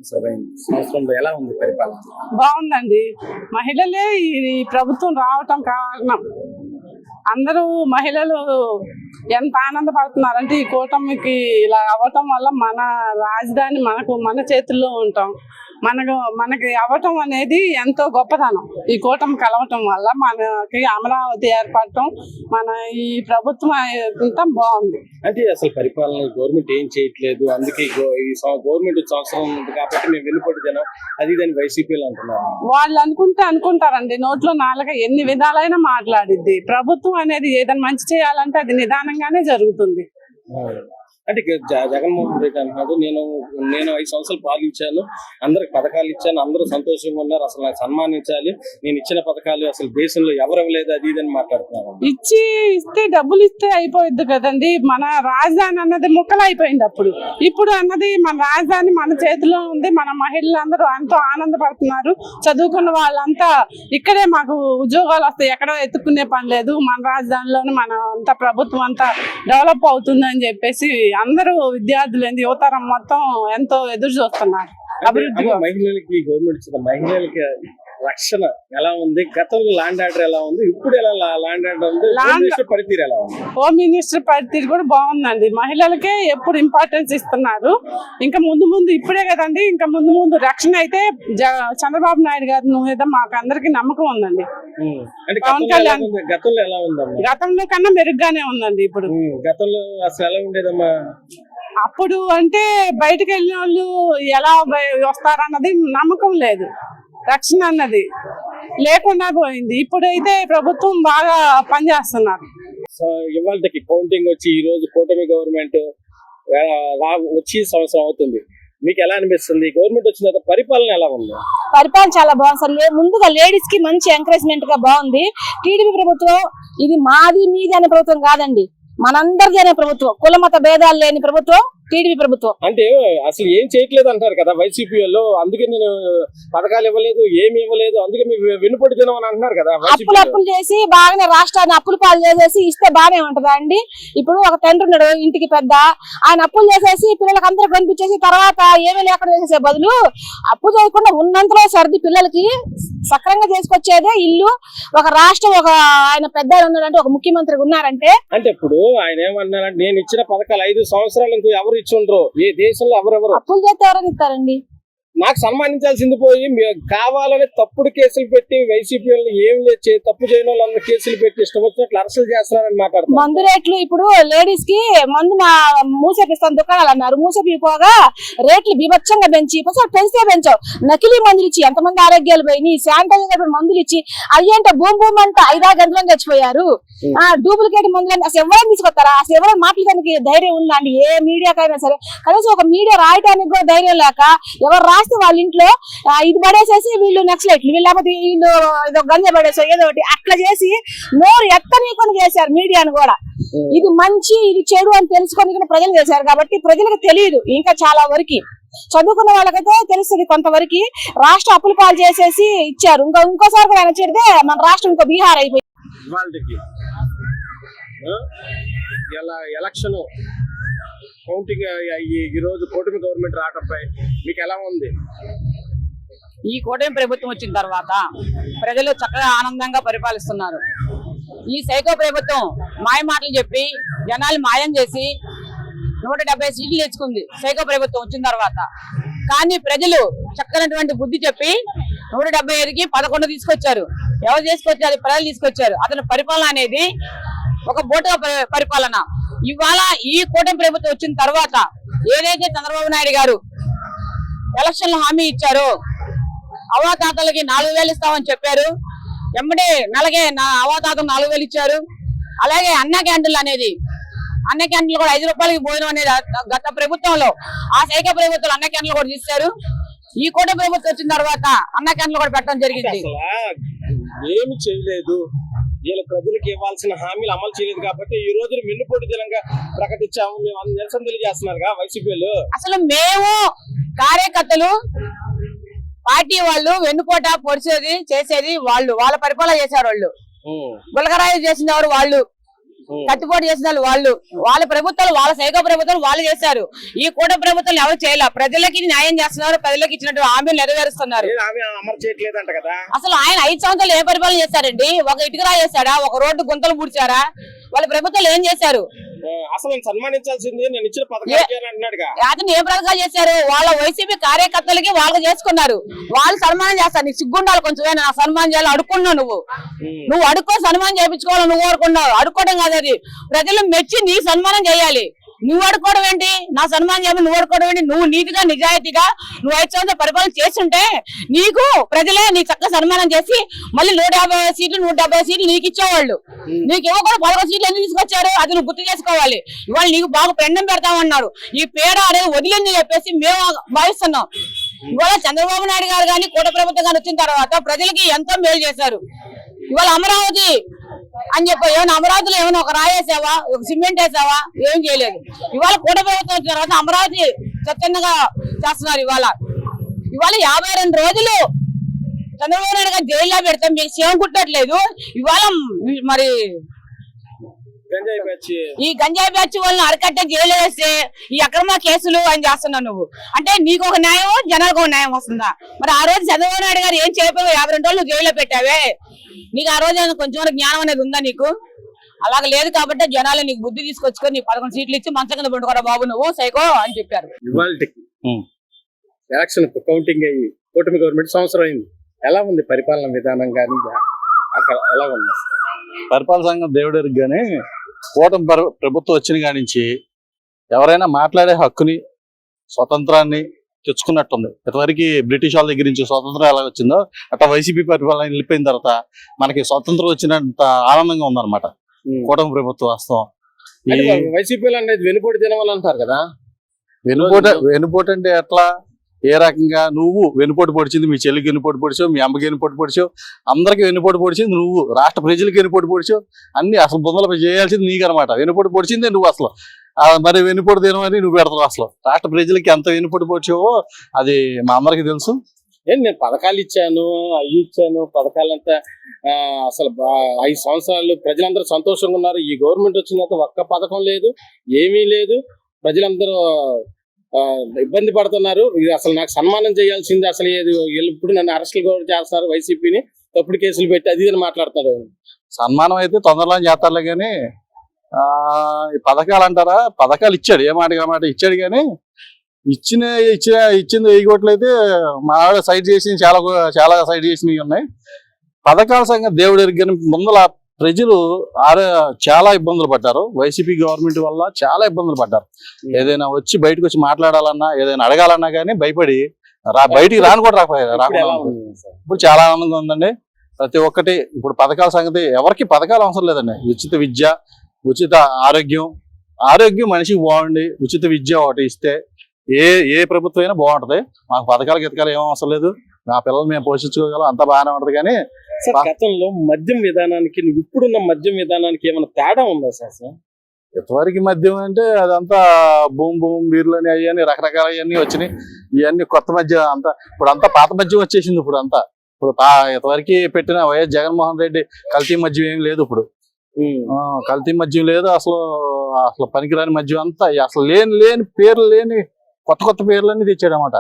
సంవత్సరంలో ఎలా ఉంది పరిపాలన? బాగుందండి. మహిళలే ఈ ప్రభుత్వం రావటం కారణం. అందరూ మహిళలు ఎంత ఆనందపడుతున్నారంటే ఈ కూటమికి ఇలా అవ్వటం వల్ల మన రాజధాని మన చేతుల్లో ఉంటాం. మనకి అవ్వటం అనేది ఎంతో గొప్పతనం. ఈ కూటమి కలవటం వల్ల మనకి అమరావతి ఏర్పడటం, మన ఈ ప్రభుత్వం అంతా బాగుంది. అంటే అసలు పరిపాలన గవర్నమెంట్ ఏం చేయట్లేదు, అందుకే ఈ గవర్నమెంట్ సంవత్సరం ఉంది కాబట్టి మేము వెన్నుపోటు జనం అది దాన్ని వైసీపీలు అంటున్నారు. వాళ్ళు అనుకుంటారండి, నోట్లో నాలుక ఎన్ని విధాలైనా మాట్లాడిద్ది. ప్రభుత్వం అనేది ఏదైనా మంచి చేయాలంటే అది నిదానంగానే జరుగుతుంది. అంటే జగన్మోహన్ రెడ్డి అంటున్నాడు, నేను 5 సంవత్సరాలు పాలించాను, అందరికి పథకాలు ఇచ్చాను, అందరూ సంతోషంగా ఉన్నారు, అసలు నాకు సన్మానించాలి, నేను ఇచ్చిన పథకాలు అసలు దేశంలో ఎవరు ఇవ్వలేదు అది ఇదని మాట్లాడుతున్నారు. ఇస్తే డబ్బులు ఇస్తే అయిపోయింది కదండి. మన రాజధాని అన్నది ముక్కలు అయిపోయింది. ఇప్పుడు అన్నది మన రాజధాని మన చేతిలో ఉంది. మన మహిళలందరూ ఎంతో ఆనందపడుతున్నారు. చదువుకున్న వాళ్ళంతా ఇక్కడే మాకు ఉద్యోగాలు వస్తాయి, ఎక్కడో ఎత్తుకునే పని లేదు, మన రాజధానిలోనే మన అంతా ప్రభుత్వం అంతా డెవలప్ అవుతుందని చెప్పేసి అందరూ విద్యార్థులు యువతరం మొత్తం ఎంతో ఎదురు చూస్తున్నారు. మహిళలకి గవర్నమెంట్ ఇచ్చిన మహిళలకి రక్షణ ఎలా ఉంది? గతంలో ల్యాండ్ ఆర్డర్ ఎలా ఉంది, ఇప్పుడు ఎలా ల్యాండ్ ఆర్డర్ ఉంది, పనితీరు ఎలా ఉంది? హోమ్ మినిస్టర్ పనితీరు కూడా బాగుందండి. మహిళలకే ఎప్పుడు ఇంపార్టెన్స్ ఇస్తున్నారు. ఇంకా ముందు ఇప్పుడే కదండి, ఇంకా ముందు రక్షణ అయితే చంద్రబాబు నాయుడు గారి మీద మాకు అందరికి నమ్మకం ఉందండి. పవన్ కళ్యాణ్ గతంలో ఎలా ఉందమ్మా? గతంలో కన్నా మెరుగ్గానే ఉందండి. ఇప్పుడు గతంలో అసలు ఎలా ఉండేదమ్మా? అప్పుడు అంటే బయటకు వెళ్ళిన వాళ్ళు ఎలా వస్తారన్నది నమ్మకం లేదు, రక్షణ అన్నది లేకుండా పోయింది. ఇప్పుడైతే ప్రభుత్వం బాగా పనిచేస్తున్నారు. ఇవాళకి కౌంటింగ్ వచ్చి ఈ రోజు కూటమి గవర్నమెంట్ వచ్చి సంవత్సరం అవుతుంది, మీకు ఎలా అనిపిస్తుంది? గవర్నమెంట్ వచ్చిన తర్వాత పరిపాలన ఎలా ఉంది? పరిపాలన చాలా బాగుంది సార్. ముందుగా లేడీస్ కి మంచి ఎంకరేజ్మెంట్ గా బాగుంది. టీడీపీ ప్రభుత్వం ఇది మాది మీది అనే ప్రభుత్వం కాదండి, మనందరిది అనే ప్రభుత్వం, కుల మత భేదాలు లేని ప్రభుత్వం టీడీపీ ప్రభుత్వం. అంటే అసలు ఏం చేయట్లేదు అంటారు కదా వైసీపీ వాళ్ళు, అందుకే నేను పథకాలు ఇవ్వలేదు, ఏమి ఇవ్వలేదు, అందుకే మీరు వెన్నుపోటు జనం అని అంటున్నారు కదా. అప్పులు చేసి బాగానే రాష్ట్రాన్ని అప్పులు పాలు చేసేసి ఇస్తే బాగానే ఉంటదా అండి? ఇప్పుడు ఒక తండ్రి ఉన్నాడు ఇంటికి పెద్ద, ఆయన అప్పులు చేసేసి పిల్లలకి అందరూ కనిపించేసి తర్వాత ఏమీ లేకుండా చేసే బదులు అప్పు చేయకుండా ఉన్నంతలో సర్ది పిల్లలకి సక్రంగా చేసుకొచ్చేదే ఇల్లు. ఒక రాష్ట్రం ఒక ఆయన పెద్ద ఉన్నాడంటే, ఒక ముఖ్యమంత్రి ఉన్నారంటే, అంటే ఇప్పుడు ఆయన ఏమన్నారంటే నేను ఇచ్చిన పథకాలు 5 సంవత్సరాలు ఇంకో ఎవరు ఇచ్చుండ్రు, ఏ దేశంలో ఎవరెవరు అప్పులు చేస్తే ఎవరైనా ఇస్తారండి? నాకు సన్మానించాల్సింది పోయి కావాలని తప్పుడు కేసులు పెట్టి వైసీపీ వాళ్ళు ఏం లేదు, తప్పు చేయని వాళ్ళందరూ కేసులు పెట్టి ఇష్టం వచ్చినట్లు అరెస్టులు చేస్తున్నారని మాట్లాడుతున్నారు. మందు రేట్లు ఇప్పుడు లేడీస్ కి మందు మూసేపిస్తాను దుకాణాలు అన్నారు, మూసేపిపోగా రేట్లు బీభత్సంగా పెంచి పెంచితే పెంచావు. నకిలీ మందులు ఇచ్చి ఎంతమంది ఆరోగ్యాలు పోయి, శానిటైజర్ మందులు ఇచ్చి అయ్యంటే భూమి అంటే 5-6 గంటలను చచ్చిపోయారు. డూప్లికేట్ మందులు అసలు ఎవరైనా తీసుకొస్తారా? అసలు ఎవరైనా మాట్లాడడానికి ధైర్యం ఉందా అండి? ఏ మీడియాకైనా సరే కనీసం ఒక మీడియా రాయడానికి కూడా ధైర్యం లేక ఎవరు రాస్తే వాళ్ళ ఇంట్లో ఇది పడేసేసి వీళ్ళు నక్సలైట్లు, వీళ్ళు లేకపోతే వీళ్ళు ఏదో గంజ పడేసో ఏదో ఒకటి అట్లా చేసి నోరు ఎత్తనీకొని చేశారు మీడియాను కూడా. ఇది మంచి ఇది చెడు అని తెలుసుకొని ప్రజలు చేశారు కాబట్టి ప్రజలకు తెలియదు ఇంకా చాలా వరకు. చదువుకున్న వాళ్ళకైతే తెలుస్తుంది కొంతవరకు. రాష్ట్ర అప్పుల పాలు చేసేసి ఇచ్చారు. ఇంకోసారి కూడా ఆయన చెడితే మన రాష్ట్రం ఇంకో బీహార్ అయిపోయింది. ఎలక్షన్ కౌంటింగ్ ఈ రోజు కూటమి గవర్నమెంట్ రావడంపై మీకు ఎలా ఉంది? ఈ కూటమి ప్రభుత్వం వచ్చిన తర్వాత ప్రజలు చక్కగా ఆనందంగా పరిపాలిస్తున్నారు. ఈ సైకో ప్రభుత్వం మాయ మాటలు చెప్పి జనాలు మాయం చేసి 170 సీట్లు తెచ్చుకుంది సైకో ప్రభుత్వం వచ్చిన తర్వాత. కానీ ప్రజలు చక్కనటువంటి బుద్ధి చెప్పి 175కి 11 తీసుకొచ్చారు. ఎవరు తీసుకొచ్చారు? ప్రజలు తీసుకొచ్చారు. అతని పరిపాలన అనేది ఒక బోటుగా పరిపాలన. ఇవాళ ఈ కూటమి ప్రభుత్వం వచ్చిన తర్వాత ఏదైతే చంద్రబాబు నాయుడు గారు ఎలక్షన్ లో హామీ ఇచ్చారో, అవాతాతలకి 4000 ఇస్తామని చెప్పారు, ఎమ్మడే నెలకే అవాతాతం 4000 ఇచ్చారు. అలాగే అన్న క్యాంటీన్లు అనేది, అన్న క్యాంటీన్లు కూడా 5 రూపాయలకి భోజనం అనేది గత ప్రభుత్వంలో ఆ సైకో ప్రభుత్వం అన్న క్యాంటీన్లు కూడా తీశారు. ఈ కూటమి ప్రభుత్వం వచ్చిన తర్వాత అన్న క్యాంటీన్లు కూడా పెట్టడం జరిగింది. ఏమి చేయలేదు, వీళ్ళ ప్రజలకు ఇవ్వాల్సిన హామీలు అమలు చేయలేదు కాబట్టి ఈ రోజు వెన్నుపోటు దినంగా ప్రకటించాము, మేము నిరసన తెలియజేస్తున్నారు వైసీపీలు. అసలు మేము కార్యకర్తలు పార్టీ వాళ్ళు వెన్నుపోట పొడిచేది చేసేది వాళ్ళు, వాళ్ళ పరిపాలన చేశారు. వాళ్ళు గులకరాయి చేసిన వాళ్ళు కట్టుబాటు చేసిన వాళ్ళు వాళ్ళ ప్రభుత్వాలు వాళ్ళ సైకో ప్రభుత్వాలు వాళ్ళు చేశారు. ఈ కూటమి ప్రభుత్వం ఎవరు చేయాల, ప్రజలకి న్యాయం చేస్తున్నారు, ప్రజలకు ఇచ్చినట్టు హామీలు నెరవేరుస్తున్నారు. ఆమె అమలు చేయట్లేదంట కదా. అసలు ఆయన 5 సంవత్సరాలు ఏ పరిపాలన చేశారండి? ఒక ఇటుకరా చేశాడా? ఒక రోడ్డు గుంతలు పూడ్చారా? వాళ్ళ ప్రభుత్వాలు ఏం చేశారు? అసలు సన్మానించాల్సింది నేను ఇచ్చిన పథకాలు అన్నాడుగా. అతను ఏ పథకాలు చేశారు? వాళ్ళ వైసీపీ కార్యకర్తలకి వాళ్ళు చేసుకున్నారు. వాళ్ళు సన్మానం చేస్తారు. నీకు సిగ్గుండాలి కొంచెం, నా సన్మానం చేయాలి అడుక్కున్నావు నువ్వు అడుక్కో సన్మానం చేయించుకోవాలి. నువ్వు కోరుకున్నావు, అడుక్కోవడం కాదు అది. ప్రజలు మెచ్చి నీ సన్మానం చేయాలి. నువ్వు అడుకోవడం ఏంటి? నా సన్మానం చేయాలి నువ్వు అడుకోవడం ఏంటి? నువ్వు నీతిగా నిజాయితీగా నువ్వు 5 సంవత్సరాలు పరిపాలన చేస్తుంటే నీకు ప్రజలే నీ చక్కగా సన్మానం చేసి మళ్ళీ 150 సీట్లు 170 సీట్లు నీకు ఇచ్చేవాళ్ళు. నీకు ఇవ్వకుండా 11 సీట్లు ఎందుకు తీసుకొచ్చారు? అది నువ్వు గుర్తు చేసుకోవాలి. ఇవాళ నీకు బాగా పెండం పెడతామన్నారు. ఈ పేడ అనేది వదిలింది చెప్పేసి మేము భావిస్తున్నాం. ఇవాళ చంద్రబాబు నాయుడు గారు కానీ కూటమి ప్రభుత్వం కానీ వచ్చిన తర్వాత ప్రజలకి ఎంతో మేలు చేశారు. ఇవాళ అమరావతి అని చెప్పి ఏమైనా అమరావతిలో ఏమైనా ఒక రాయి వేసావా, ఒక సిమెంట్ వేసావా? ఏం చేయలేదు. ఇవాళ కూటమి ప్రభుత్వం వచ్చిన తర్వాత అమరావతి స్వచ్ఛందంగా చేస్తున్నారు. ఇవాళ 52 రోజులు చంద్రబాబు నాయుడు గారు జైల్లో పెడితే మీకు సేవ కుట్టట్లేదు. ఇవాళ మరి ఈ గంజాయి బ్యాచ్ వాళ్ళని అరకట్ట జైలు వేస్తే ఈ అక్రమ కేసులు అని చేస్తున్నావు నువ్వు. అంటే నీకు ఒక న్యాయం, జనాలకు ఒక న్యాయం వస్తుందా? మరి ఆ రోజు చంద్రబాబు నాయుడు గారు ఏం చేయకపోయి 52 రోజులు జైల్లో పెట్టావే. నీకు ఆ రోజు కొంచెం జ్ఞానం అనేది ఉందా నీకు? అలాగ లేదు కాబట్టి జనాలు నీకు బుద్ధి తీసుకొచ్చుకొని నీకు 11 సీట్లు ఇచ్చి మంచం కింద పండుకోరా బాబు నువ్వు సైకో అని చెప్పారు. ఇవాళకి ఎలక్షన్ కౌంటింగ్ అయ్యి కూటమి గవర్నమెంట్ సంవత్సరం అయింది. ఎలా ఉంది పరిపాలన విధానం కానీ అక్కడ ఎలా ఉంది? పరిపాలన సంఘం దేవుడికి గానీ కూటమి ప్రభుత్వం వచ్చిన కాడి నుంచి ఎవరైనా మాట్లాడే హక్కుని స్వతంత్రాన్ని తెచ్చుకున్నట్టుంది. ఇంతవరకు బ్రిటిష్ వాళ్ళ దగ్గర నుంచి స్వతంత్రం ఎలా వచ్చిందో అట్లా వైసీపీ పరిపాలన వెళ్ళిపోయిన తర్వాత మనకి స్వతంత్రం వచ్చినంత ఆనందంగా ఉందన్నమాట కూటమి ప్రభుత్వం వాస్తవం. వైసీపీ అనేది వెనుపోటు తినవాళ్ళు అంటారు కదా. వెనుపోటు అంటే ఎట్లా, ఏ రకంగా? నువ్వు వెనుపోటు పొడిచింది, మీ చెల్లికి వెనుపోటు పొడిచావు, మీ అమ్మకి వెనుపోటు పొడిచావు, అందరికి వెనుపోటు పొడిచింది నువ్వు, రాష్ట్ర ప్రజలకి వెనుపోటు పొడిచావు. అన్ని అసలు బొందలు చేయాల్సింది నీకనమాట. వెనుపోటు పొడిచిందే నువ్వు అసలు. మరి వెనుపోటు తినమని నువ్వు పెడతావు. అసలు రాష్ట్ర ప్రజలకి ఎంత వెనుపోటు పొడిచావో అది మా అందరికి తెలుసు. నేను పథకాలు ఇచ్చాను, అవి ఇచ్చాను, పథకాలంతా అసలు 5 సంవత్సరాలు ప్రజలందరూ సంతోషంగా ఉన్నారు. ఈ గవర్నమెంట్ వచ్చిన తర్వాత ఒక్క పథకం లేదు, ఏమీ లేదు. ప్రజలందరూ ఇబ్బంది పడుతున్నారు. ఇది అసలు నాకు సన్మానం చేయాల్సింది అసలు ఇప్పుడు నన్ను అరెస్టులు కూడా చేస్తున్నారు. వైసీపీని తప్పుడు కేసులు పెట్టి అది అని మాట్లాడతారు. సన్మానం అయితే తొందరలో చేస్తారులే కానీ ఈ పథకాలు అంటారా? పథకాలు ఇచ్చాడు, ఏ మాట మాట ఇచ్చాడు. కానీ ఇచ్చింది వేయగొట్లయితే మా ఆవిడ సైడ్ చేసి చాలా సైడ్ చేసినవి ఉన్నాయి. పథకాల సంగతి దేవుడు ఎరిగిన ముందల ప్రజలు చాలా ఇబ్బందులు పడ్డారు. వైసీపీ గవర్నమెంట్ వల్ల చాలా ఇబ్బందులు పడ్డారు. ఏదైనా వచ్చి బయటకు వచ్చి మాట్లాడాలన్నా, ఏదైనా అడగాలన్నా కానీ భయపడి బయటికి రాను కూడా రాకుండా. ఇప్పుడు చాలా ఆనందంగా ఉందండి. ప్రతి ఒక్కటి ఇప్పుడు పథకాల సంగతి ఎవరికి పథకాలు అవసరం లేదండి. ఉచిత విద్య, ఉచిత ఆరోగ్యం మనిషికి బాగుండి ఉచిత విద్య ఒకటి ఇస్తే ఏ ప్రభుత్వం అయినా బాగుంటది. మాకు పథకాలు గితకాలు ఏం అవసరం లేదు. మా పిల్లలు మేము పోషించుకోగలం, అంతా బాగానే ఉంటది. కానీ గతంలో మద్యం విధానానికి ఇప్పుడున్న మద్యం విధానానికి ఏమైనా తేడా ఉందా సార్? ఎంతవరకు మద్యం అంటే అదంతా బూమ్ బీర్లని అవన్నీ రకరకాల అవన్నీ వచ్చినాయి. ఇవన్నీ కొత్త మద్యం అంతా ఇప్పుడు అంతా పాత మద్యం వచ్చేసింది. ఇప్పుడు ఎంతవరకు పెట్టిన వైఎస్ జగన్మోహన్ రెడ్డి కల్తీ మద్యం ఏం లేదు. ఇప్పుడు కల్తీ మద్యం లేదు. అసలు పనికిరాని మద్యం అంతా అసలు లేని పేర్లు లేని కొత్త పేర్లన్నీ తెచ్చాడు అన్నమాట.